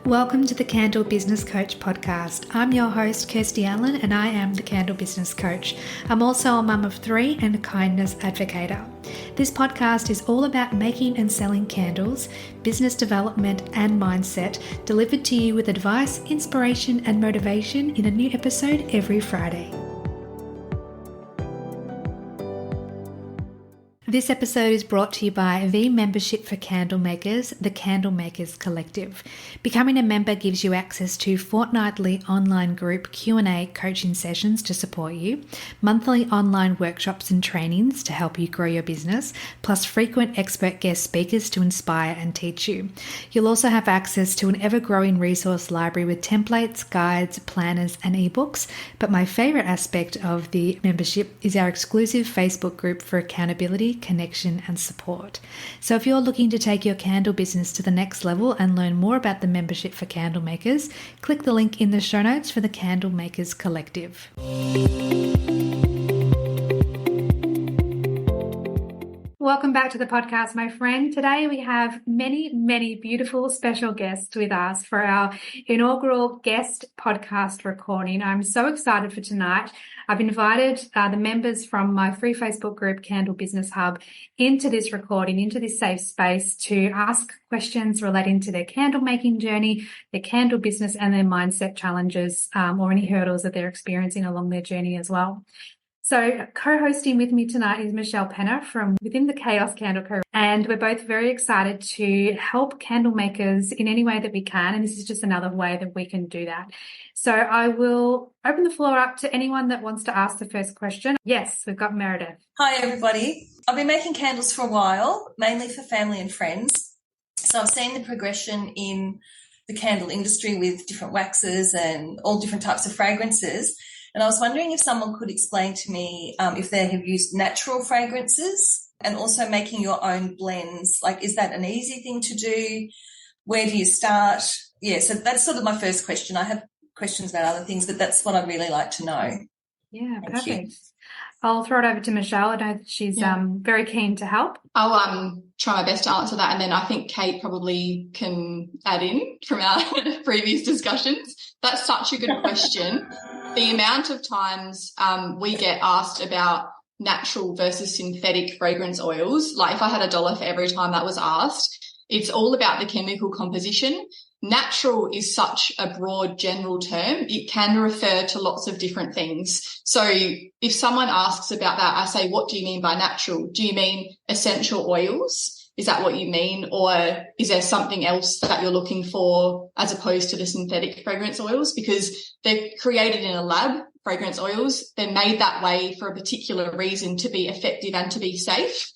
Welcome to the Candle Business Coach podcast. I'm your host, Kirsty Allen, and I am the Candle Business Coach. I'm also a mum of three and a kindness advocator. This podcast is all about making and selling candles, business development, and mindset, delivered to you with advice, inspiration, and motivation in a new episode every Friday. This episode is brought to you by the membership for candle makers, the Candle Makers Collective. Becoming a member gives you access to fortnightly online group Q&A coaching sessions to support you, monthly online workshops and trainings to help you grow your business, plus frequent expert guest speakers to inspire and teach you. You'll also have access to an ever-growing resource library with templates, guides, planners, and ebooks. But my favorite aspect of the membership is our exclusive Facebook group for accountability, connection, and support. So if you're looking to take your candle business to the next level and learn more about the membership for candle makers, click the link in the show notes for the Candle Makers Collective. Welcome back to the podcast, my friend. Today we have many beautiful special guests with us for our inaugural guest podcast recording. I'm so excited for tonight. I've invited the members from my free Facebook group, Candle Business Hub, into this recording, into this safe space to ask questions relating to their candle making journey, their candle business, and their mindset challenges or any hurdles that they're experiencing along their journey as well. So co-hosting with me tonight is Michelle Penna from within the Chaos Candle Co. And we're both very excited to help candle makers in any way that we can. And this is just another way that we can do that. So I will open the floor up to anyone that wants to ask the first question. Yes, we've got Meredith. Hi, everybody. I've been making candles for a while, mainly for family and friends. So I've seen the progression in the candle industry with different waxes and all different types of fragrances. And I was wondering if someone could explain to me if they have used natural fragrances and also making your own blends. Like, is that an easy thing to do? Where do you start? Yeah, so that's sort of my first question. I have questions about other things, but that's what I'd really like to know. Yeah, perfect. I'll throw it over to Michelle. I know that she's very keen to help. I'll try my best to answer that, and then I think Kate probably can add in from our previous discussions. That's such a good question. The amount of times we get asked about natural versus synthetic fragrance oils, like if I had $1 for every time that was asked, it's all about the chemical composition. Natural is such a broad general term. It can refer to lots of different things. So if someone asks about that, I say, what do you mean by natural? Do you mean essential oils? Is that what you mean? Or is there something else that you're looking for as opposed to the synthetic fragrance oils? Because they're created in a lab, fragrance oils. They're made that way for a particular reason, to be effective and to be safe.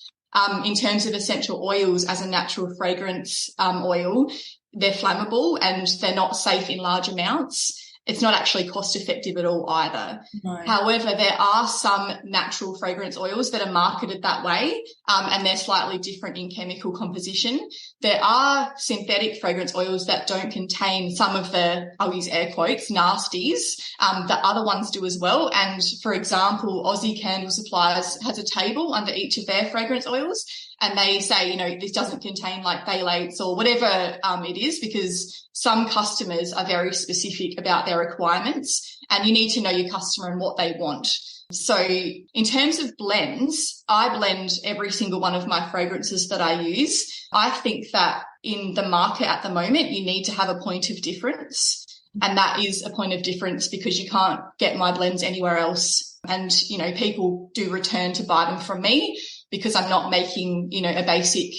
In terms of essential oils as a natural fragrance oil, they're flammable and they're not safe in large amounts. It's not actually cost effective at all either. No. However, there are some natural fragrance oils that are marketed that way, and they're slightly different in chemical composition. There are synthetic fragrance oils that don't contain some of the, I'll use air quotes, nasties, that other ones do as well. And for example, Aussie Candle Suppliers has a table under each of their fragrance oils, and they say, this doesn't contain like phthalates or whatever it is, because some customers are very specific about their requirements, and you need to know your customer and what they want. So in terms of blends, I blend every single one of my fragrances that I use. I think that in the market at the moment, you need to have a point of difference. And that is a point of difference because you can't get my blends anywhere else. And, people do return to buy them from me because I'm not making, a basic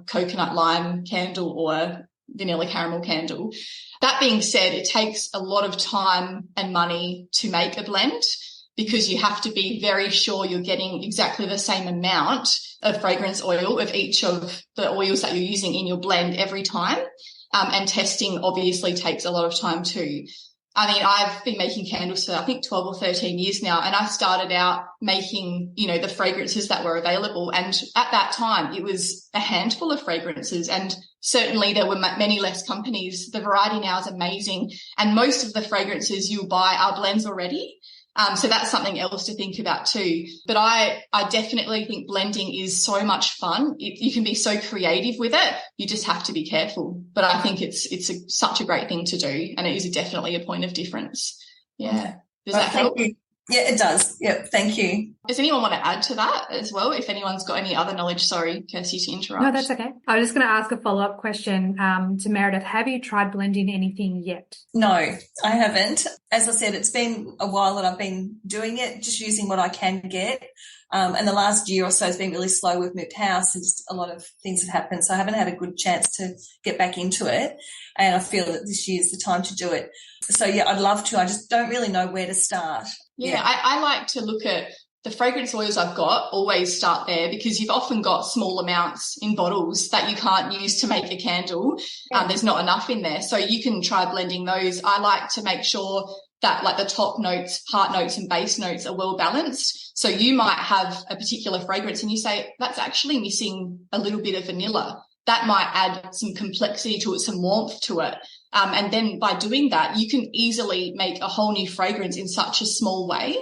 coconut lime candle or vanilla caramel candle. That being said, it takes a lot of time and money to make a blend because you have to be very sure you're getting exactly the same amount of fragrance oil of each of the oils that you're using in your blend every time. And testing obviously takes a lot of time too. I mean, I've been making candles for, I think, 12 or 13 years now, and I started out making, the fragrances that were available. And at that time, it was a handful of fragrances, and certainly there were many less companies. The variety now is amazing, and most of the fragrances you'll buy are blends already. So that's something else to think about too. But I definitely think blending is so much fun. You can be so creative with it. You just have to be careful. But I think it's such a great thing to do, and it is definitely a point of difference. Yeah. Does that help? Thank you. Yeah, it does. Yep. Thank you. Does anyone want to add to that as well? If anyone's got any other knowledge, sorry, Kirsty, to interrupt. No, that's okay. I was just going to ask a follow-up question to Meredith. Have you tried blending anything yet? No, I haven't. As I said, it's been a while that I've been doing it, just using what I can get. And the last year or so has been really slow. We've moved house and just a lot of things have happened. So I haven't had a good chance to get back into it. And I feel that this year's the time to do it. So, yeah, I'd love to. I just don't really know where to start. Yeah. I like to look at the fragrance oils I've got, always start there, because you've often got small amounts in bottles that you can't use to make a candle. There's not enough in there. So you can try blending those. I like to make sure that like the top notes, heart notes and base notes are well balanced. So you might have a particular fragrance and you say, that's actually missing a little bit of vanilla. That might add some complexity to it, some warmth to it. And then by doing that, you can easily make a whole new fragrance in such a small way.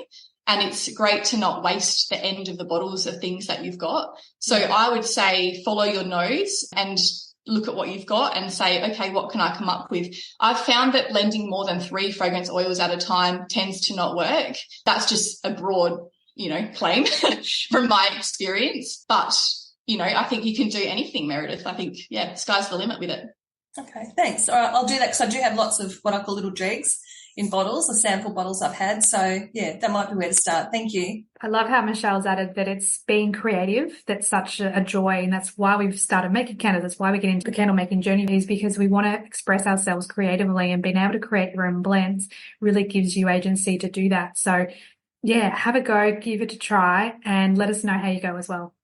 And it's great to not waste the end of the bottles of things that you've got. So I would say follow your nose and look at what you've got and say, okay, what can I come up with? I've found that blending more than 3 fragrance oils at a time tends to not work. That's just a broad, claim from my experience. But, I think you can do anything, Meredith. I think, sky's the limit with it. Okay, thanks. All right, I'll do that because I do have lots of what I call little dregs in bottles, the sample bottles I've had. So, yeah, that might be where to start. Thank you. I love how Michelle's added that it's being creative. That's such a joy, and that's why we've started making candles. That's why we get into the candle making journey, is because we want to express ourselves creatively, and being able to create your own blends really gives you agency to do that. So, yeah, have a go, give it a try, and let us know how you go as well.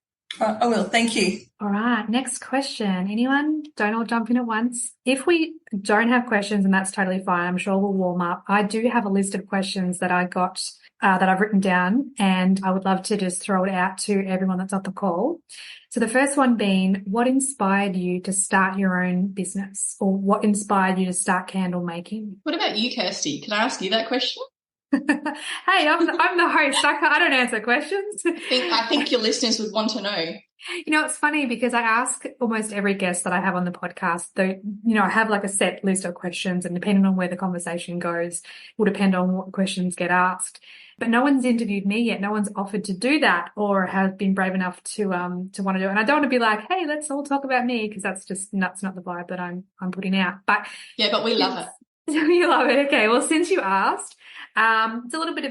I will. Thank you. All right. Next question. Anyone? Don't all jump in at once. If we don't have questions, and that's totally fine, I'm sure we'll warm up. I do have a list of questions that I got that I've written down, and I would love to just throw it out to everyone that's on the call. So the first one being, what inspired you to start your own business, or what inspired you to start candle making? What about you, Kirsty? Can I ask you that question? Hey, I'm the host. I don't answer questions. I think your listeners would want to know. It's funny because I ask almost every guest that I have on the podcast, though, I have like a set list of questions, and depending on where the conversation goes, will depend on what questions get asked. But no one's interviewed me yet. No one's offered to do that or have been brave enough to want to do it. And I don't want to be like, hey, let's all talk about me, because that's not the vibe that I'm putting out. But we love it. You love it. Okay. Well, since you asked, it's a little bit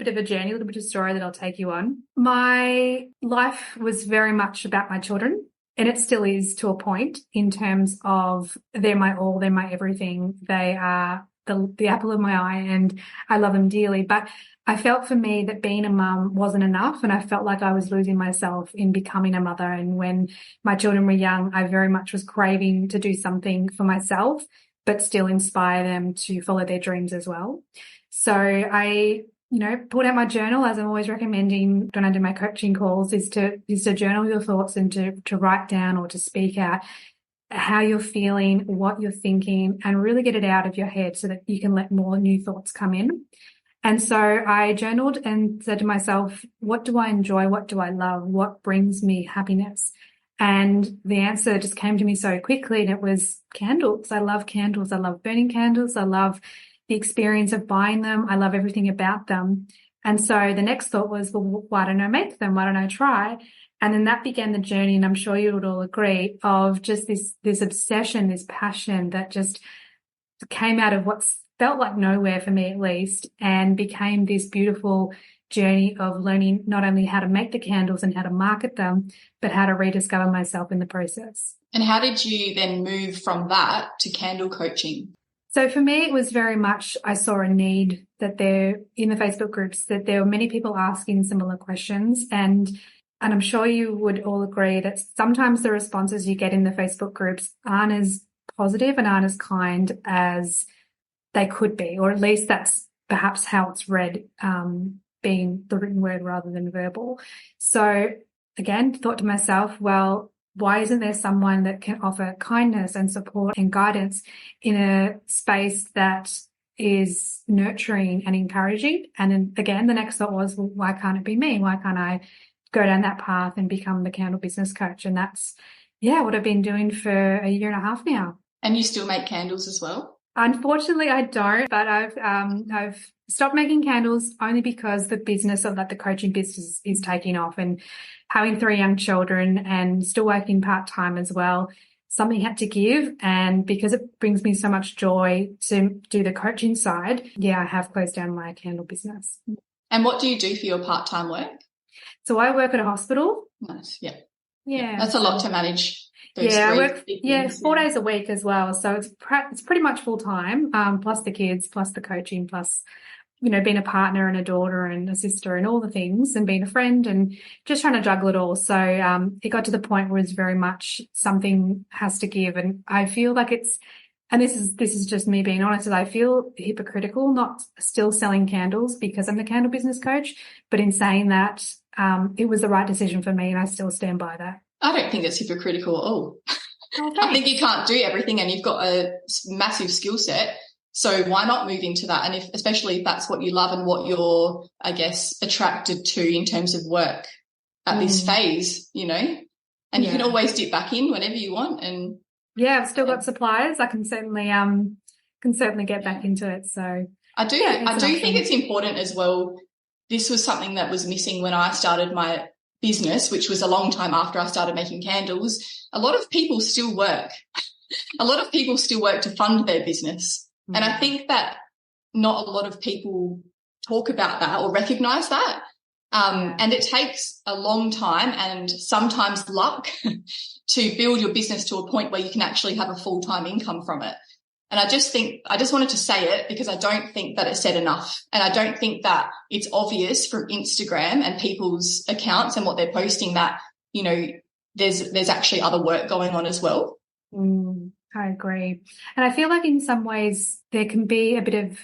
of a journey, a little bit of a story that I'll take you on. My life was very much about my children, and it still is to a point, in terms of they're my all, they're my everything. They are the apple of my eye, and I love them dearly. But I felt for me that being a mum wasn't enough, and I felt like I was losing myself in becoming a mother. And when my children were young, I very much was craving to do something for myself, but still inspire them to follow their dreams as well. So I, pulled out my journal, as I'm always recommending when I do my coaching calls, is to journal your thoughts and to write down or to speak out how you're feeling, what you're thinking, and really get it out of your head so that you can let more new thoughts come in. And so I journaled and said to myself, what do I enjoy? What do I love? What brings me happiness? And the answer just came to me so quickly, and it was candles. I love candles. I love burning candles. I love the experience of buying them. I love everything about them. And so the next thought was, well, why don't I make them? Why don't I try? And then that began the journey, and I'm sure you would all agree, of just this obsession, this passion that just came out of what felt like nowhere for me, at least, and became this beautiful journey of learning not only how to make the candles and how to market them, but how to rediscover myself in the process. And how did you then move from that to candle coaching? So for me, it was very much, I saw a need that there in the Facebook groups, that there were many people asking similar questions. And I'm sure you would all agree that sometimes the responses you get in the Facebook groups aren't as positive and aren't as kind as they could be, or at least that's perhaps how it's read, being the written word rather than verbal. So again, thought to myself, well, why isn't there someone that can offer kindness and support and guidance in a space that is nurturing and encouraging. And then again, the next thought was, well, why can't it be me? Why can't I go down that path and become the candle business coach? And that's, what I've been doing for a year and a half now. And you still make candles as well? Unfortunately, I don't, but I've stopped making candles only because the business of the coaching business is taking off, and having 3 young children and still working part-time as well. Something had to give, and because it brings me so much joy to do the coaching side, I have closed down my candle business. And what do you do for your part-time work? So I work at a hospital. Nice, yeah. Yeah. That's a lot to manage. I work 4 days a week as well, so it's pretty much full-time, plus the kids, plus the coaching, plus being a partner and a daughter and a sister and all the things, and being a friend and just trying to juggle it all. So it got to the point where it's very much something has to give. And I feel like this is just me being honest, I feel hypocritical not still selling candles because I'm the candle business coach. But in saying that, it was the right decision for me, and I still stand by that. I don't think it's hypocritical at all. Oh, I think you can't do everything, and you've got a massive skill set. So why not move into that? And especially if that's what you love and what you're, I guess, attracted to in terms of work at this phase, and you can always dip back in whenever you want. And I've still got suppliers. I can certainly get back into it. So I do think it's important as well. This was something that was missing when I started my business, which was a long time after I started making candles. A lot of people still work. A lot of people still work to fund their business. And I think that not a lot of people talk about that or recognise that. And it takes a long time and sometimes luck to build your business to a point where you can actually have a full-time income from it. And I just wanted to say it because I don't think that it's said enough. And I don't think that it's obvious from Instagram and people's accounts and what they're posting that, there's actually other work going on as well. I agree. And I feel like in some ways there can be a bit of,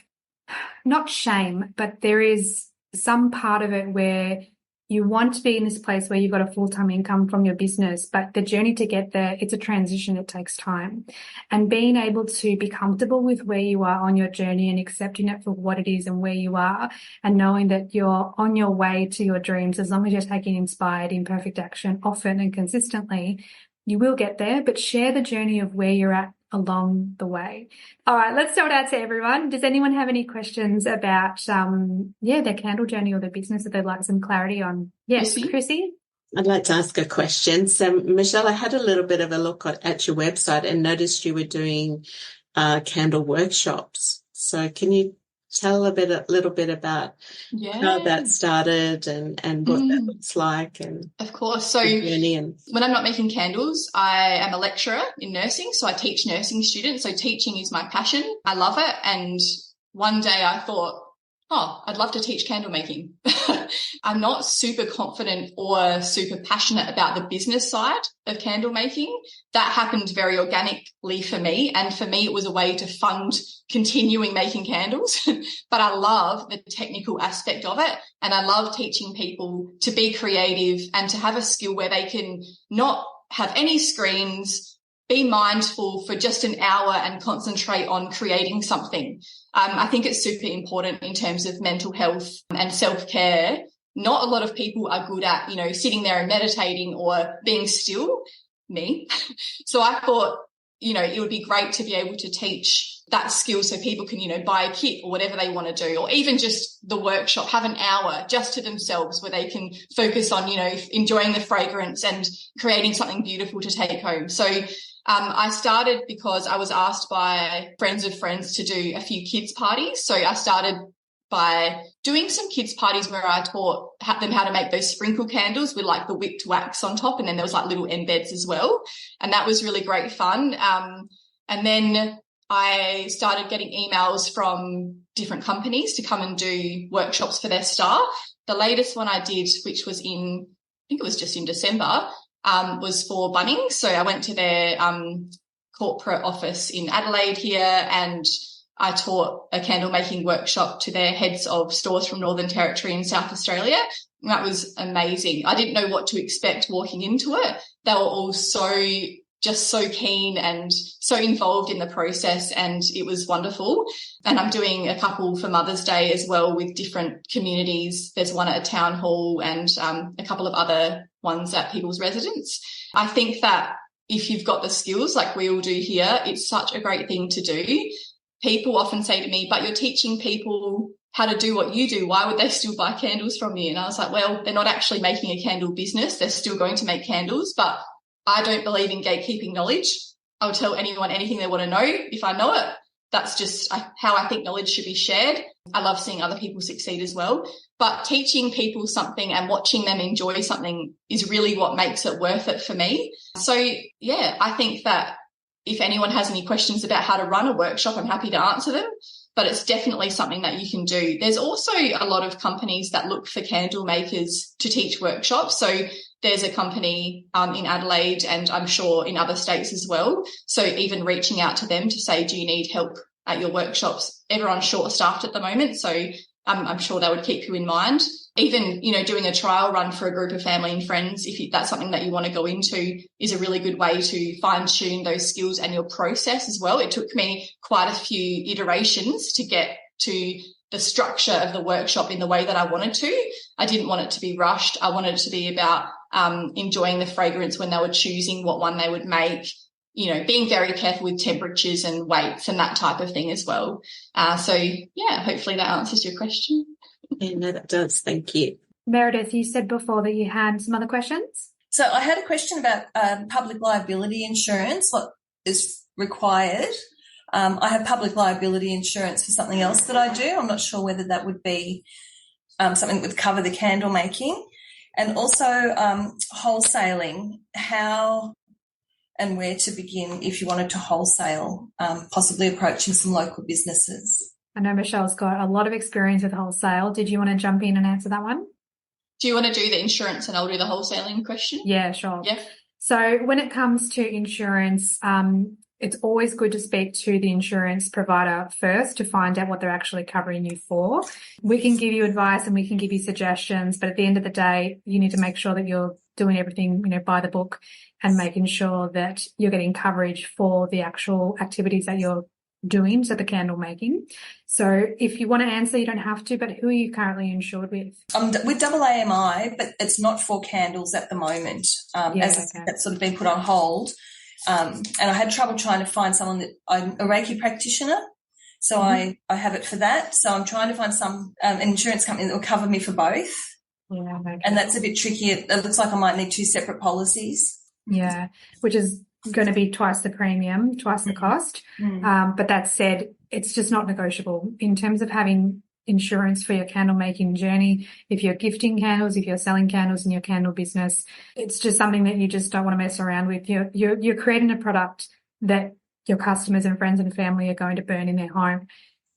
not shame, but there is some part of it where you want to be in this place where you've got a full-time income from your business, but the journey to get there, it's a transition. It takes time. And being able to be comfortable with where you are on your journey and accepting it for what it is and where you are, and knowing that you're on your way to your dreams, as long as you're taking inspired, imperfect action often and consistently, you will get there, but share the journey of where you're at along the way. All right, let's throw it out to everyone. Does anyone have any questions about, their candle journey or their business that they'd like some clarity on? Yes, Chrissy? I'd like to ask a question. So, Michelle, I had a little bit of a look at your website and noticed you were doing candle workshops. So can you tell a little bit about how that started and what that looks like? And of course. So when I'm not making candles, I am a lecturer in nursing. So I teach nursing students. So teaching is my passion. I love it. And one day I thought, I'd love to teach candle making. I'm not super confident or super passionate about the business side of candle making. That happened very organically for me. And for me, it was a way to fund continuing making candles. But I love the technical aspect of it. And I love teaching people to be creative and to have a skill where they can not have any screens, be mindful for just an hour and concentrate on creating something. I think it's super important in terms of mental health and self-care. Not a lot of people are good at, sitting there and meditating or being still, me. So I thought, it would be great to be able to teach that skill so people can, buy a kit or whatever they want to do, or even just the workshop, have an hour just to themselves where they can focus on, enjoying the fragrance and creating something beautiful to take home. So I started because I was asked by friends of friends to do a few kids parties. So I started by doing some kids parties where I taught them how to make those sprinkle candles with like the whipped wax on top. And then there was like little embeds as well. And that was really great fun. And then I started getting emails from different companies to come and do workshops for their staff. The latest one I did, which was I think it was just in December, was for Bunnings. So I went to their corporate office in Adelaide here, and I taught a candle making workshop to their heads of stores from Northern Territory and South Australia. And that was amazing. I didn't know what to expect walking into it. They were all so just so keen and so involved in the process, and it was wonderful. And I'm doing a couple for Mother's Day as well with different communities. There's one at a town hall and a couple of other ones at people's residence. I think that if you've got the skills like we all do here, it's such a great thing to do. People often say to me, but you're teaching people how to do what you do. Why would they still buy candles from you? And I was like, well, they're not actually making a candle business. They're still going to make candles, but I don't believe in gatekeeping knowledge. I'll tell anyone anything they want to know if I know it. That's just how I think knowledge should be shared. I love seeing other people succeed as well. But teaching people something and watching them enjoy something is really what makes it worth it for me. So, yeah, I think that if anyone has any questions about how to run a workshop, I'm happy to answer them. But it's definitely something that you can do. There's also a lot of companies that look for candle makers to teach workshops. So there's a company in Adelaide, and I'm sure in other states as well. So even reaching out to them to say, do you need help at your workshops? Everyone's short-staffed at the moment, so I'm sure they would keep you in mind. Even, doing a trial run for a group of family and friends, if that's something that you want to go into, is a really good way to fine-tune those skills and your process as well. It took me quite a few iterations to get to the structure of the workshop in the way that I wanted to. I didn't want it to be rushed. I wanted it to be about enjoying the fragrance when they were choosing what one they would make, being very careful with temperatures and weights and that type of thing as well. So, yeah, hopefully that answers your question. Yeah, no, that does. Thank you. Meredith, you said before that you had some other questions? So I had a question about public liability insurance, what is required. I have public liability insurance for something else that I do. I'm not sure whether that would be something that would cover the candle making. And also wholesaling, how and where to begin if you wanted to wholesale, possibly approaching some local businesses. I know Michelle's got a lot of experience with wholesale. Did you want to jump in and answer that one? Do you want to do the insurance and I'll do the wholesaling question? Yeah, sure. Yeah. So when it comes to insurance, it's always good to speak to the insurance provider first to find out what they're actually covering you for. We can give you advice and we can give you suggestions, but at the end of the day, you need to make sure that you're doing everything, by the book and making sure that you're getting coverage for the actual activities that you're doing, so the candle making. So if you want to answer, you don't have to, but who are you currently insured with? With AAMI, but it's not for candles at the moment, that's sort of been put on hold. And I had trouble trying to find someone that I'm a Reiki practitioner, so I have it for that. So I'm trying to find an insurance company that will cover me for both. Yeah, okay. And that's a bit tricky. It looks like I might need two separate policies. Yeah, which is going to be twice the premium, twice the cost. But that said, it's just not negotiable in terms of having insurance for your candle making journey. If you're gifting candles, if you're selling candles in your candle business, it's just something that you just don't want to mess around with. You're creating a product that your customers and friends and family are going to burn in their home,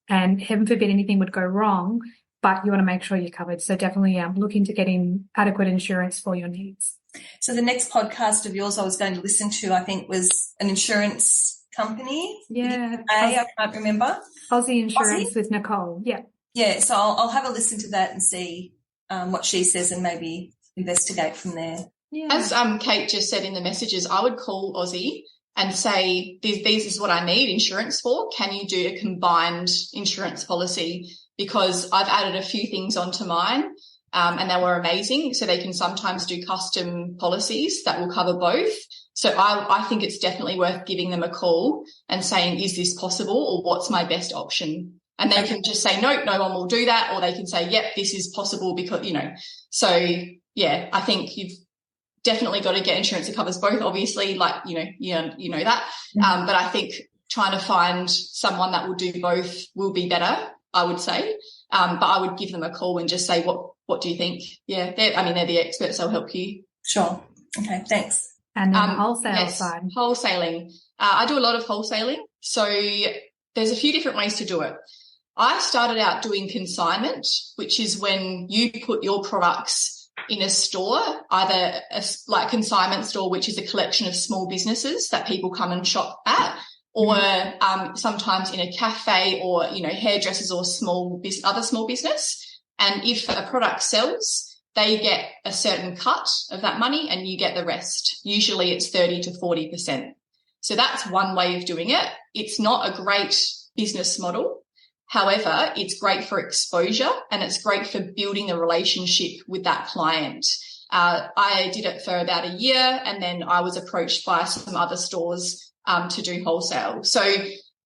and heaven forbid anything would go wrong, but you want to make sure you're covered. So definitely look into getting adequate insurance for your needs. So the next podcast of yours I was going to listen to, I think, was an insurance company. Yeah. I can't remember. Aussie Insurance with Nicole. Yeah. Yeah, so I'll have a listen to that and see what she says and maybe investigate from there. Yeah. As Kate just said in the messages, I would call Aussie and say, this is what I need insurance for. Can you do a combined insurance policy? Because I've added a few things onto mine. And they were amazing. So they can sometimes do custom policies that will cover both. So I think it's definitely worth giving them a call and saying, is this possible, or what's my best option? And they can just say, no one will do that. Or they can say, yep, this is possible because, So, yeah, I think you've definitely got to get insurance that covers both, obviously, like, you know that. But I think trying to find someone that will do both will be better, I would say. But I would give them a call and just say, what do you think? Yeah, they're the experts. They'll help you. Sure. Okay, thanks. And then wholesale side. Wholesaling. I do a lot of wholesaling. So there's a few different ways to do it. I started out doing consignment, which is when you put your products in a store, either like a consignment store, which is a collection of small businesses that people come and shop at, or sometimes in a cafe or, hairdressers or other small business. And if a product sells, they get a certain cut of that money and you get the rest. Usually it's 30 to 40%. So that's one way of doing it. It's not a great business model. However, it's great for exposure and it's great for building a relationship with that client. I did it for about a year and then I was approached by some other stores to do wholesale. So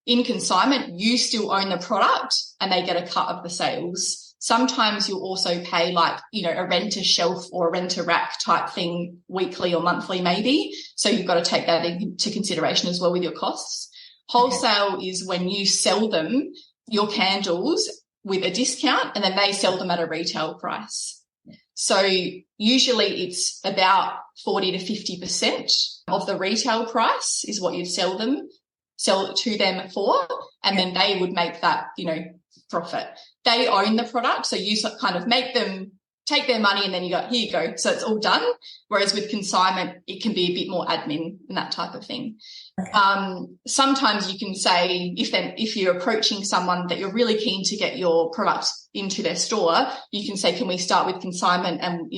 in consignment, you still own the product and they get a cut of the sales. Sometimes you'll also pay like, a rent a shelf or a rent a rack type thing weekly or monthly maybe. So you've got to take that into consideration as well with your costs. Wholesale is when you sell them, your candles, with a discount and then they sell them at a retail price. So usually it's about 40 to 50% of the retail price is what you'd sell it to them for, and then they would make that, profit. They own the product, so you kind of make them take their money and then you go, here you go. So it's all done. Whereas with consignment, it can be a bit more admin and that type of thing. Okay. Sometimes you can say if you're approaching someone that you're really keen to get your product into their store, you can say, can we start with consignment? And,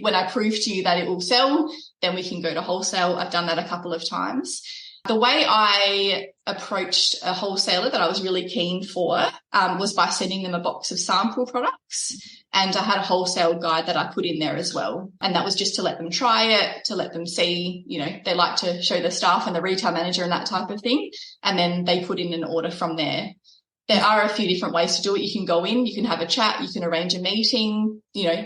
when I prove to you that it will sell, then we can go to wholesale. I've done that a couple of times. The way I approached a wholesaler that I was really keen for was by sending them a box of sample products. And I had a wholesale guide that I put in there as well. And that was just to let them try it, to let them see, they like to show the staff and the retail manager and that type of thing. And then they put in an order from there. There are a few different ways to do it. You can go in, you can have a chat, you can arrange a meeting,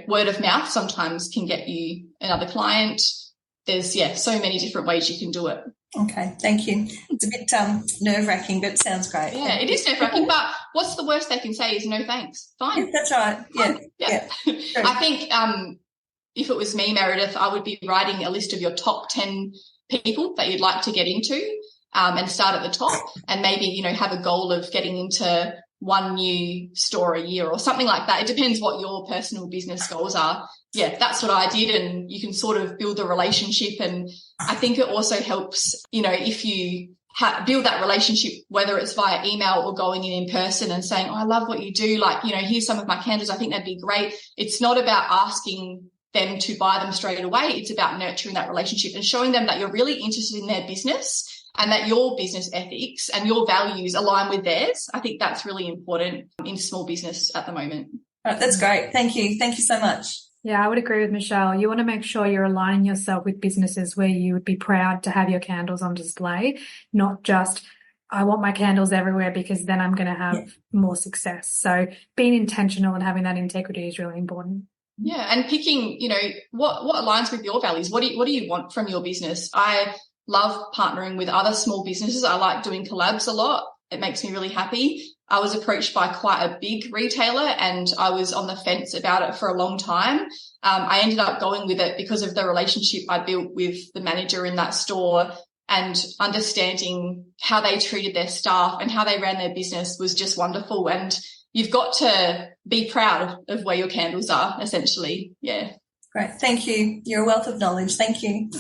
word of mouth sometimes can get you another client. There's, so many different ways you can do it. Okay, thank you. It's a bit nerve-wracking, but it sounds great. Yeah, it is nerve-wracking, but what's the worst they can say is no thanks. Fine. Yeah, that's right. Yeah. I think if it was me, Meredith, I would be writing a list of your top 10 people that you'd like to get into and start at the top and maybe, have a goal of getting into one new store a year or something like that. It depends what your personal business goals are. Yeah, that's what I did, and you can sort of build the relationship. And I think it also helps, if you build that relationship, whether it's via email or going in person and saying, oh, I love what you do. Like, here's some of my candles. I think that'd be great. It's not about asking them to buy them straight away. It's about nurturing that relationship and showing them that you're really interested in their business and that your business ethics and your values align with theirs. I think that's really important in small business at the moment. Right, that's great. Thank you. Thank you so much. Yeah, I would agree with Michelle. You want to make sure you're aligning yourself with businesses where you would be proud to have your candles on display, not just, I want my candles everywhere because then I'm going to have more success. So being intentional and having that integrity is really important. Yeah, and picking, what aligns with your values. What do you want from your business? I love partnering with other small businesses. I like doing collabs a lot. It makes me really happy. I was approached by quite a big retailer and I was on the fence about it for a long time. I ended up going with it because of the relationship I built with the manager in that store, and understanding how they treated their staff and how they ran their business was just wonderful. And you've got to be proud of where your candles are, essentially. Yeah. Great. Thank you. You're a wealth of knowledge. Thank you.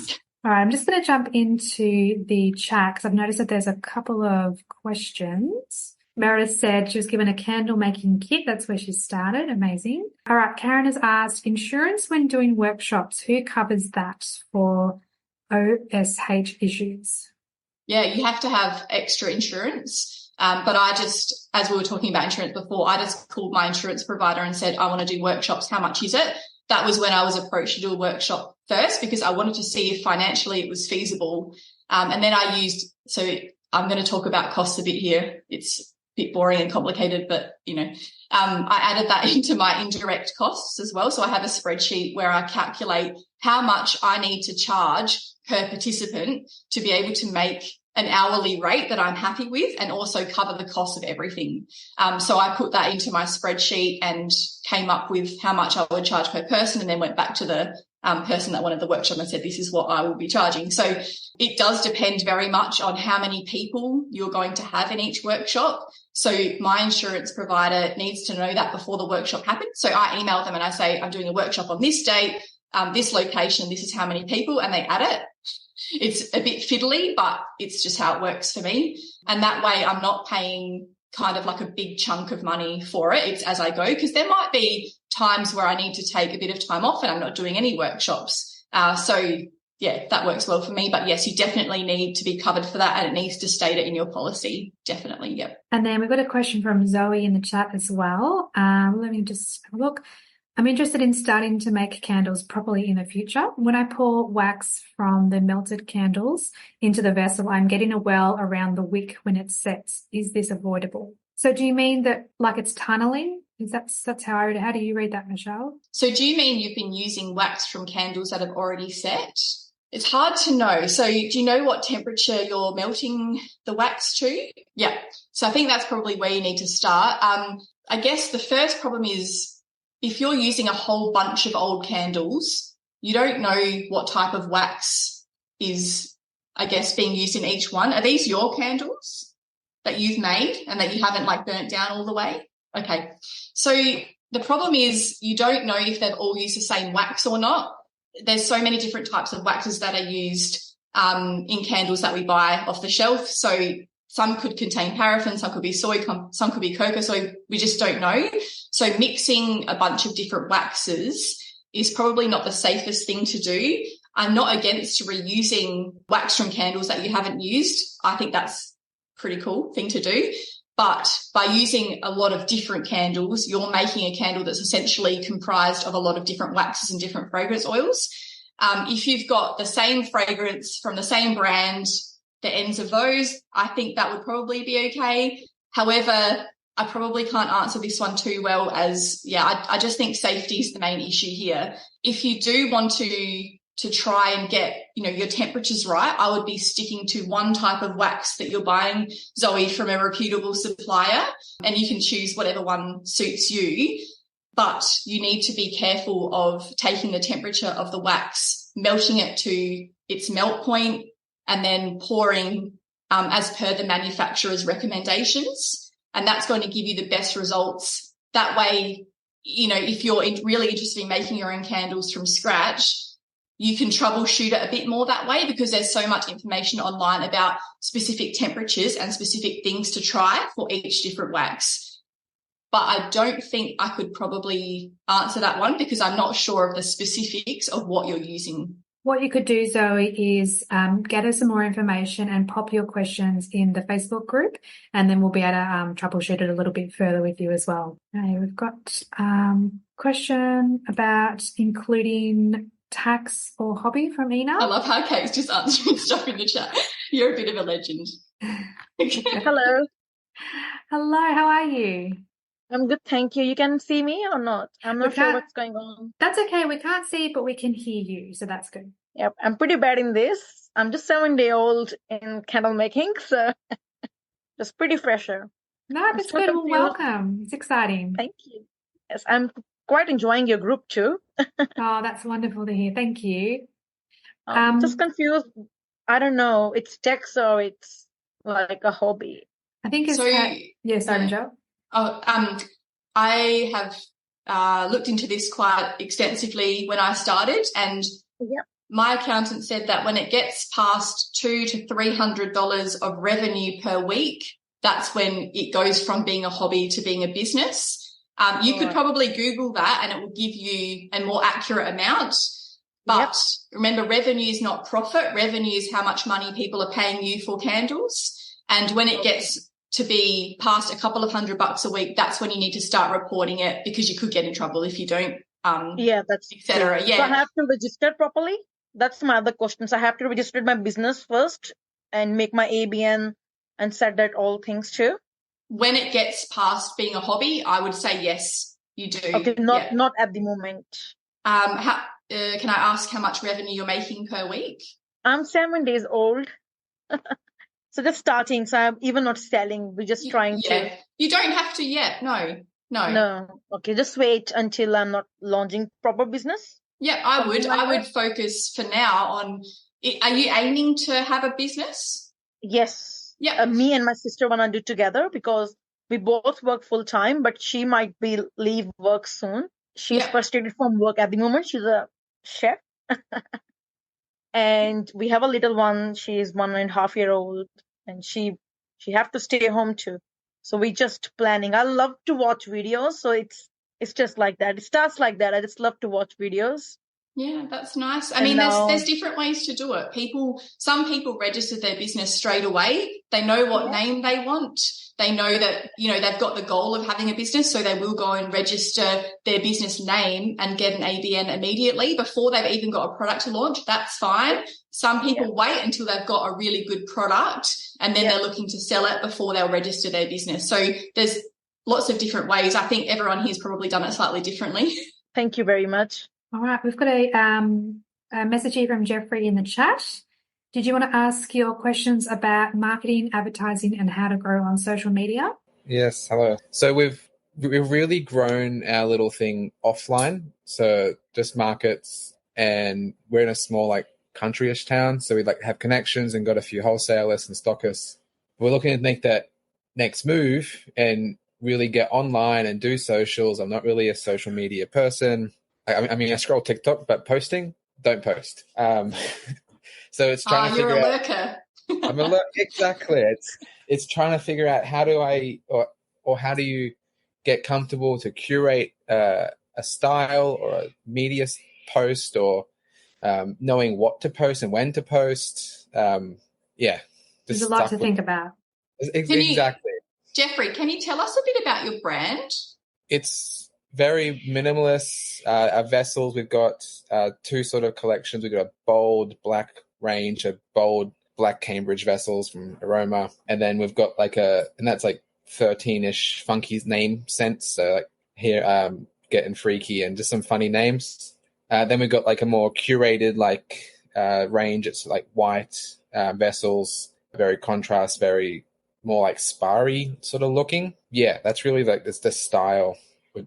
All right, I'm just going to jump into the chat because I've noticed that there's a couple of questions. Meredith said she was given a candle making kit. That's where she started. Amazing. All right, Karen has asked, insurance when doing workshops, who covers that for OSH issues? Yeah, you have to have extra insurance. But I just, as we were talking about insurance before, I just called my insurance provider and said, I want to do workshops. How much is it? That was when I was approached to do a workshop first because I wanted to see if financially it was feasible. And then so I'm going to talk about costs a bit here. It's a bit boring and complicated, but, I added that into my indirect costs as well. So I have a spreadsheet where I calculate how much I need to charge per participant to be able to make an hourly rate that I'm happy with and also cover the cost of everything. So I put that into my spreadsheet and came up with how much I would charge per person, and then went back to the person that wanted the workshop and said, this is what I will be charging. So it does depend very much on how many people you're going to have in each workshop. So my insurance provider needs to know that before the workshop happens. So I email them and I say, I'm doing a workshop on this date, this location, this is how many people, and they add it. It's a bit fiddly, but it's just how it works for me. And that way I'm not paying kind of like a big chunk of money for it. It's as I go, because there might be times where I need to take a bit of time off and I'm not doing any workshops. So yeah, that works well for me. But yes, you definitely need to be covered for that, and it needs to state it in your policy. Definitely, yep. And then we've got a question from Zoe in the chat as well. Let me just have a look. I'm interested in starting to make candles properly in the future. When I pour wax from the melted candles into the vessel, I'm getting a well around the wick when it sets. Is this avoidable? So do you mean that like it's tunneling? That's how how do you read that, Michelle? So do you mean you've been using wax from candles that have already set? It's hard to know. So do you know what temperature you're melting the wax to? Yeah. So I think that's probably where you need to start. I guess the first problem is if you're using a whole bunch of old candles, you don't know what type of wax is, I guess, being used in each one. Are these your candles that you've made and that you haven't like burnt down all the way? Okay. So the problem is you don't know if they've all used the same wax or not. There's so many different types of waxes that are used in candles that we buy off the shelf. So some could contain paraffin, some could be soy, some could be cocoa. So we just don't know. So mixing a bunch of different waxes is probably not the safest thing to do. I'm not against reusing wax from candles that you haven't used. I think that's a pretty cool thing to do. But by using a lot of different candles, you're making a candle that's essentially comprised of a lot of different waxes and different fragrance oils. If you've got the same fragrance from the same brand, the ends of those, I think that would probably be okay. However, I probably can't answer this one too well as, I just think safety is the main issue here. If you do want to try and get, your temperatures right, I would be sticking to one type of wax that you're buying, Zoe, from a reputable supplier, and you can choose whatever one suits you. But you need to be careful of taking the temperature of the wax, melting it to its melt point, and then pouring as per the manufacturer's recommendations. And that's going to give you the best results. That way, if you're really interested in making your own candles from scratch, you can troubleshoot it a bit more that way because there's so much information online about specific temperatures and specific things to try for each different wax. But I don't think I could probably answer that one because I'm not sure of the specifics of what you're using. What you could do, Zoe, is get us some more information and pop your questions in the Facebook group, and then we'll be able to troubleshoot it a little bit further with you as well. Okay, we've got a question about including tax or hobby from Ina. I love how Kate's just answering stuff in the chat. You're a bit of a legend. Hello. Hello, how are you? I'm good, thank you. You can see me or not? I'm not sure what's going on. That's okay. We can't see, but we can hear you, so that's good. Yep, I'm pretty bad in this. I'm just 7-day-old in candle making, so just pretty fresher. No, that's good. Well, welcome. It's exciting. Thank you. Yes, I'm quite enjoying your group too. Oh, that's wonderful to hear. Thank you. Just confused. I don't know. It's tech, so it's like a hobby. I think it's sorry, Michelle. I have looked into this quite extensively when I started, and my accountant said that when it gets past $200 to $300 of revenue per week, that's when it goes from being a hobby to being a business. You could probably Google that and it will give you a more accurate amount. But remember, revenue is not profit. Revenue is how much money people are paying you for candles. And when it gets to be past a couple of $100 a week, that's when you need to start reporting it because you could get in trouble if you don't, that's etc. So I have to register properly? That's my other question. So I have to register my business first and make my ABN and set that all things too? When it gets past being a hobby, I would say yes, you do. Okay, not at the moment. Can I ask how much revenue you're making per week? I'm 7 days old. So just starting. So I'm even not selling. We're just trying to. You don't have to yet. No. Okay, just wait until I'm not launching proper business. Yeah, I would focus for now on. Are you aiming to have a business? Yes. Yeah. Me and my sister want to do together because we both work full time, but she might leave work soon. She's frustrated from work at the moment. She's a chef. And we have a little one. She is 1.5 years old, and she have to stay home too. So we just planning. I love to watch videos. So it's just like that. It starts like that. I just love to watch videos. Yeah, that's nice. I And mean, now, there's different ways to do it. Some people register their business straight away. They know what name they want. They know that, they've got the goal of having a business, so they will go and register their business name and get an ABN immediately before they've even got a product to launch. That's fine. Some people wait until they've got a really good product and then they're looking to sell it before they'll register their business. So there's lots of different ways. I think everyone here's probably done it slightly differently. Thank you very much. All right, we've got a message here from Jeffrey in the chat. Did you want to ask your questions about marketing, advertising, and how to grow on social media? Yes, hello. So we've really grown our little thing offline. So just markets, and we're in a small countryish town. So we have connections and got a few wholesalers and stockists. We're looking to make that next move and really get online and do socials. I'm not really a social media person. I mean, I scroll TikTok, but don't post. So it's trying to figure out. You're a lurker. I'm a lurker, exactly. It's trying to figure out how do I or how do you get comfortable to curate a style or a media post, or knowing what to post and when to post. There's a lot to think about. Exactly. Jeffrey, can you tell us a bit about your brand? It's very minimalist. Our vessels, we've got two sort of collections. We've got a bold black range, a bold black Cambridge vessels from Aroma, and then we've got and that's 13-ish funky name scents. So here, Getting Freaky, and just some funny names. Then we've got a more curated range. It's white vessels, very contrast, very more sparry sort of looking. Yeah, that's really the style